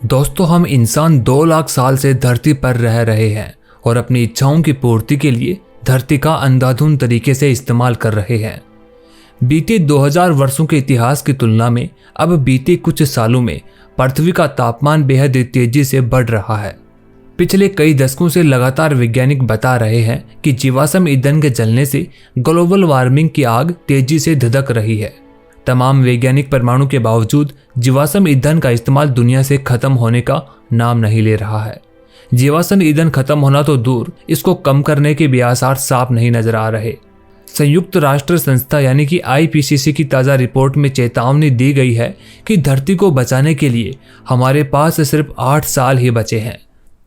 दोस्तों, हम इंसान 2 लाख साल से धरती पर रह रहे हैं और अपनी इच्छाओं की पूर्ति के लिए धरती का अंधाधुंध तरीके से इस्तेमाल कर रहे हैं। बीते 2000 वर्षों के इतिहास की तुलना में अब बीते कुछ सालों में पृथ्वी का तापमान बेहद तेजी से बढ़ रहा है। पिछले कई दशकों से लगातार वैज्ञानिक बता रहे हैं कि जीवाश्म ईंधन के जलने से ग्लोबल वार्मिंग की आग तेजी से धधक रही है। तमाम वैज्ञानिक परमाणु के बावजूद जीवाश्म ईंधन का इस्तेमाल दुनिया से खत्म होने का नाम नहीं ले रहा है। जीवाश्म ईंधन खत्म होना तो दूर, इसको कम करने के भी आसार साफ नहीं नजर आ रहे। संयुक्त राष्ट्र संस्था यानी कि IPCC की ताज़ा रिपोर्ट में चेतावनी दी गई है कि धरती को बचाने के लिए हमारे पास सिर्फ 8 साल ही बचे हैं।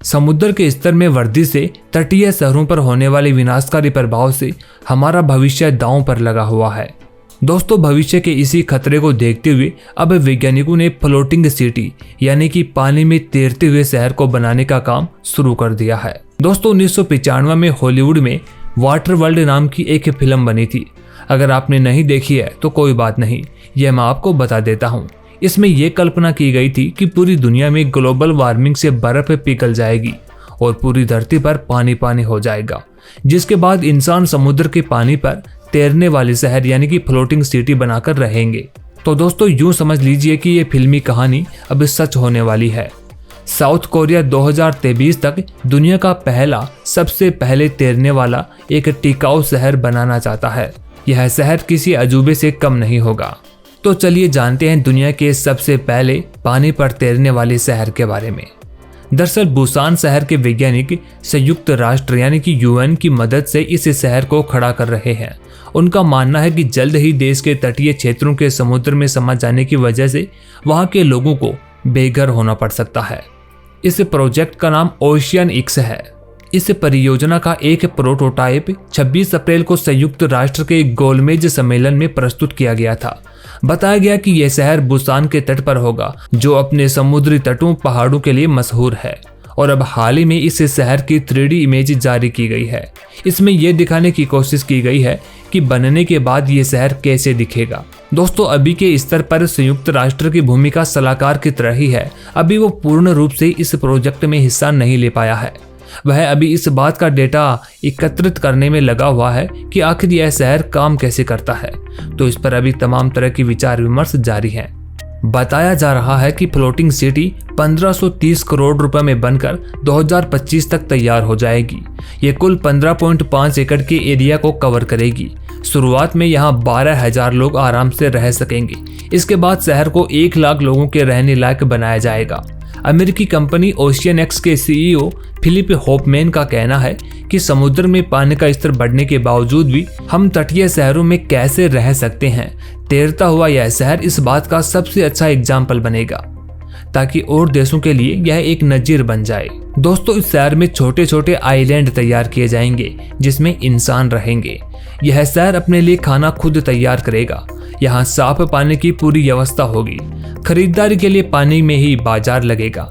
समुद्र के स्तर में वृद्धि से तटीय शहरों पर होने वाले विनाशकारी प्रभाव से हमारा भविष्य दांव पर लगा हुआ है। दोस्तों, भविष्य के इसी खतरे को देखते हुए अब वैज्ञानिकों ने फ्लोटिंग सिटी यानी कि पानी में तैरते हुए शहर को बनाने का काम शुरू कर दिया है। दोस्तों, 1995 में हॉलीवुड में वाटर वर्ल्ड नाम की एक फिल्म बनी थी। अगर आपने नहीं देखी है तो कोई बात नहीं, यह मैं आपको बता देता हूँ। इसमें यह कल्पना की गई थी कि पूरी दुनिया में ग्लोबल वार्मिंग से बर्फ पिघल जाएगी और पूरी धरती पर पानी पानी हो जाएगा, जिसके बाद इंसान समुद्र के पानी पर तैरने वाले शहर यानी कि फ्लोटिंग सिटी बनाकर रहेंगे। तो दोस्तों, यूं समझ लीजिए कि ये फिल्मी कहानी अब सच होने वाली है। साउथ कोरिया 2023 तक दुनिया का पहला सबसे पहले तैरने वाला एक टिकाऊ शहर बनाना चाहता है। यह शहर किसी अजूबे से कम नहीं होगा। तो चलिए जानते हैं दुनिया के सबसे पहले पानी पर तैरने वाले शहर के बारे में। दरअसल बुसान शहर के वैज्ञानिक संयुक्त राष्ट्र यानी कि UN की मदद से इस शहर को खड़ा कर रहे हैं। उनका मानना है कि जल्द ही देश के तटीय क्षेत्रों के समुद्र में समा जाने की वजह से वहां के लोगों को बेघर होना पड़ सकता है। इस प्रोजेक्ट का नाम ओशियन एक्स है। इस परियोजना का एक प्रोटोटाइप 26 अप्रैल को संयुक्त राष्ट्र के गोलमेज सम्मेलन में प्रस्तुत किया गया था। बताया गया कि यह शहर बुसान के तट पर होगा, जो अपने समुद्री तटों पहाड़ों के लिए मशहूर है। और अब हाल ही में इस शहर की 3D इमेज जारी की गई है। इसमें यह दिखाने की कोशिश की गई है कि बनने के बाद ये शहर कैसे दिखेगा। दोस्तों, अभी के स्तर पर संयुक्त राष्ट्र की भूमिका सलाहकार की तरह ही है। अभी वो पूर्ण रूप से इस प्रोजेक्ट में हिस्सा नहीं ले पाया है। वह अभी इस बात का डेटा एकत्रित करने में लगा हुआ है कि आखिर यह शहर काम कैसे करता है। तो इस पर अभी तमाम तरह की विचार विमर्श जारी है। बताया जा रहा है कि फ्लोटिंग सिटी 1530 करोड़ रुपए में बनकर 2025 तक तैयार हो जाएगी। ये कुल 15.5 एकड़ के एरिया को कवर करेगी। शुरुआत में यहाँ 12,000 लोग आराम से रह सकेंगे। इसके बाद शहर को 1 लाख लोगों के रहने लायक बनाया जाएगा। अमेरिकी कंपनी ओशियन एक्स के CEO फिलिप होफमैन का कहना है कि समुद्र में पानी का स्तर बढ़ने के बावजूद भी हम तटीय शहरों में कैसे रह सकते हैं। तैरता हुआ यह शहर इस बात का सबसे अच्छा एग्जाम्पल बनेगा, ताकि और देशों के लिए यह एक नजीर बन जाए। दोस्तों, इस शहर में छोटे छोटे आइलैंड तैयार किए जाएंगे जिसमें इंसान रहेंगे। यह शहर अपने लिए खाना खुद तैयार करेगा। यहाँ साफ पानी की पूरी व्यवस्था होगी। खरीदारी के लिए पानी में ही बाजार लगेगा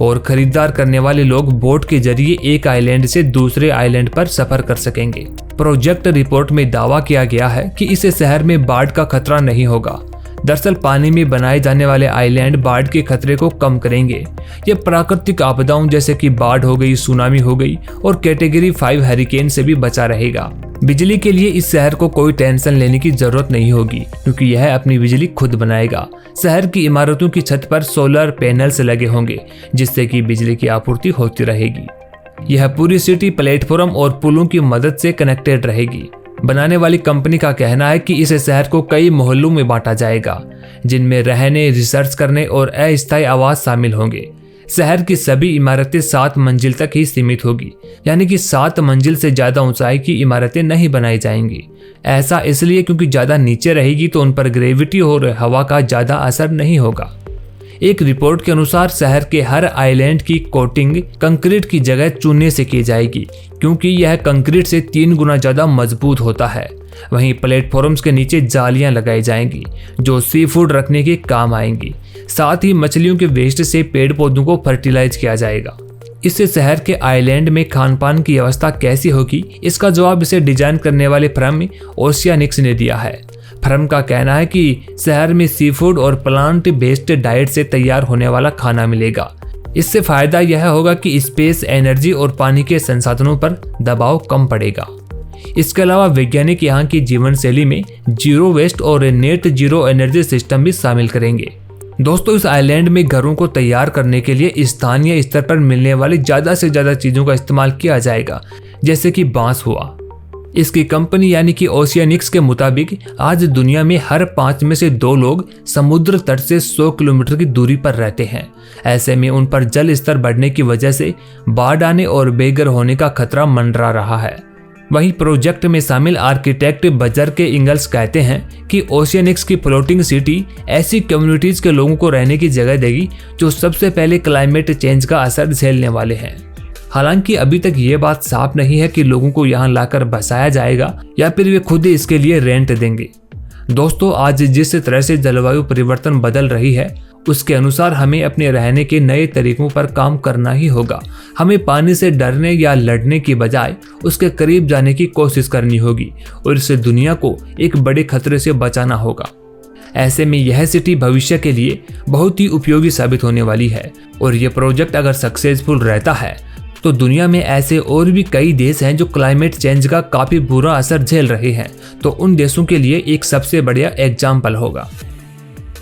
और खरीदार करने वाले लोग बोट के जरिए एक आइलैंड से दूसरे आइलैंड पर सफर कर सकेंगे। प्रोजेक्ट रिपोर्ट में दावा किया गया है कि इस शहर में बाढ़ का खतरा नहीं होगा। दरअसल पानी में बनाए जाने वाले आइलैंड बाढ़ के खतरे को कम करेंगे। ये प्राकृतिक आपदाओं जैसे कि बाढ़ हो गई, सुनामी हो गई और कैटेगरी 5 हरिकेन से भी बचा रहेगा। बिजली के लिए इस शहर को कोई टेंशन लेने की जरूरत नहीं होगी, क्योंकि यह अपनी बिजली खुद बनाएगा। शहर की इमारतों की छत पर सोलर पैनल्स लगे होंगे, जिससे कि बिजली की आपूर्ति होती रहेगी। यह पूरी सिटी प्लेटफॉर्म और पुलों की मदद से कनेक्टेड रहेगी। बनाने वाली कंपनी का कहना है कि इस शहर को कई मोहल्लों में बांटा जाएगा, जिनमें रहने, रिसर्च करने और अस्थायी आवास शामिल होंगे। शहर की सभी इमारतें 7 मंजिल तक ही सीमित होगी, यानी कि 7 मंजिल से ज्यादा ऊंचाई की इमारतें नहीं बनाई जाएंगी। ऐसा इसलिए क्योंकि ज्यादा नीचे रहेगी तो उन पर ग्रेविटी और हवा का ज्यादा असर नहीं होगा। एक रिपोर्ट के अनुसार शहर के हर आइलैंड की कोटिंग कंक्रीट की जगह चूने से की जाएगी, क्योंकि यह कंक्रीट से 3 गुना ज्यादा मजबूत होता है। वहीं प्लेटफॉर्म्स के नीचे जालियां लगाई जाएंगी जो सी फूड रखने के काम आएंगी। साथ ही मछलियों के वेस्ट से पेड़ पौधों को फर्टिलाइज किया जाएगा। इससे शहर के आइलैंड में खान पान की व्यवस्था कैसी होगी, इसका जवाब इसे डिजाइन करने वाले फर्म ओशियनिक्स ने दिया है। फर्म का कहना है कि शहर में सी फूड और प्लांट बेस्ड डाइट से तैयार होने वाला खाना मिलेगा। इससे फायदा यह होगा कि स्पेस, एनर्जी और पानी के संसाधनों पर दबाव कम पड़ेगा। इसके अलावा वैज्ञानिक यहाँ की जीवन शैली में जीरो वेस्ट और नेट जीरो एनर्जी सिस्टम भी शामिल करेंगे। दोस्तों, इस आइलैंड में घरों को तैयार करने के लिए स्थानीय स्तर पर मिलने वाली ज़्यादा से ज़्यादा चीज़ों का इस्तेमाल किया जाएगा, जैसे कि बांस हुआ। इसकी कंपनी यानी कि ओशियनिक्स के मुताबिक आज दुनिया में हर 5 में से 2 लोग समुद्र तट से 100 किलोमीटर की दूरी पर रहते हैं। ऐसे में उन पर जल स्तर बढ़ने की वजह से बाढ़ आने और बेघर होने का खतरा मंडरा रहा है। वहीं प्रोजेक्ट में शामिल आर्किटेक्ट बजर के इंगल्स कहते हैं कि ओशियनिक्स की फ्लोटिंग सिटी ऐसी कम्युनिटीज के लोगों को रहने की जगह देगी जो सबसे पहले क्लाइमेट चेंज का असर झेलने वाले हैं। हालांकि अभी तक ये बात साफ नहीं है कि लोगों को यहाँ लाकर बसाया जाएगा या फिर वे खुद ही इसके लिए रेंट देंगे। दोस्तों, आज जिस तरह से जलवायु परिवर्तन बदल रही है उसके अनुसार हमें अपने रहने के नए तरीकों पर काम करना ही होगा। हमें पानी से डरने या लड़ने की बजाय उसके करीब जाने की कोशिश करनी होगी और इससे दुनिया को एक बड़े खतरे से बचाना होगा। ऐसे में यह सिटी भविष्य के लिए बहुत ही उपयोगी साबित होने वाली है और यह प्रोजेक्ट अगर सक्सेसफुल रहता है तो दुनिया में ऐसे और भी कई देश हैं जो क्लाइमेट चेंज का काफ़ी बुरा असर झेल रहे हैं, तो उन देशों के लिए एक सबसे बढ़िया एग्जाम्पल होगा।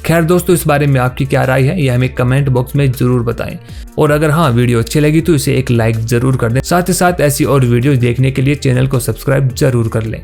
खैर दोस्तों, इस बारे में आपकी क्या राय है यह हमें कमेंट बॉक्स में जरूर बताएं और अगर वीडियो अच्छी लगी तो इसे एक लाइक जरूर कर दें। साथ ही साथ ऐसी और वीडियो देखने के लिए चैनल को सब्सक्राइब जरूर कर लें।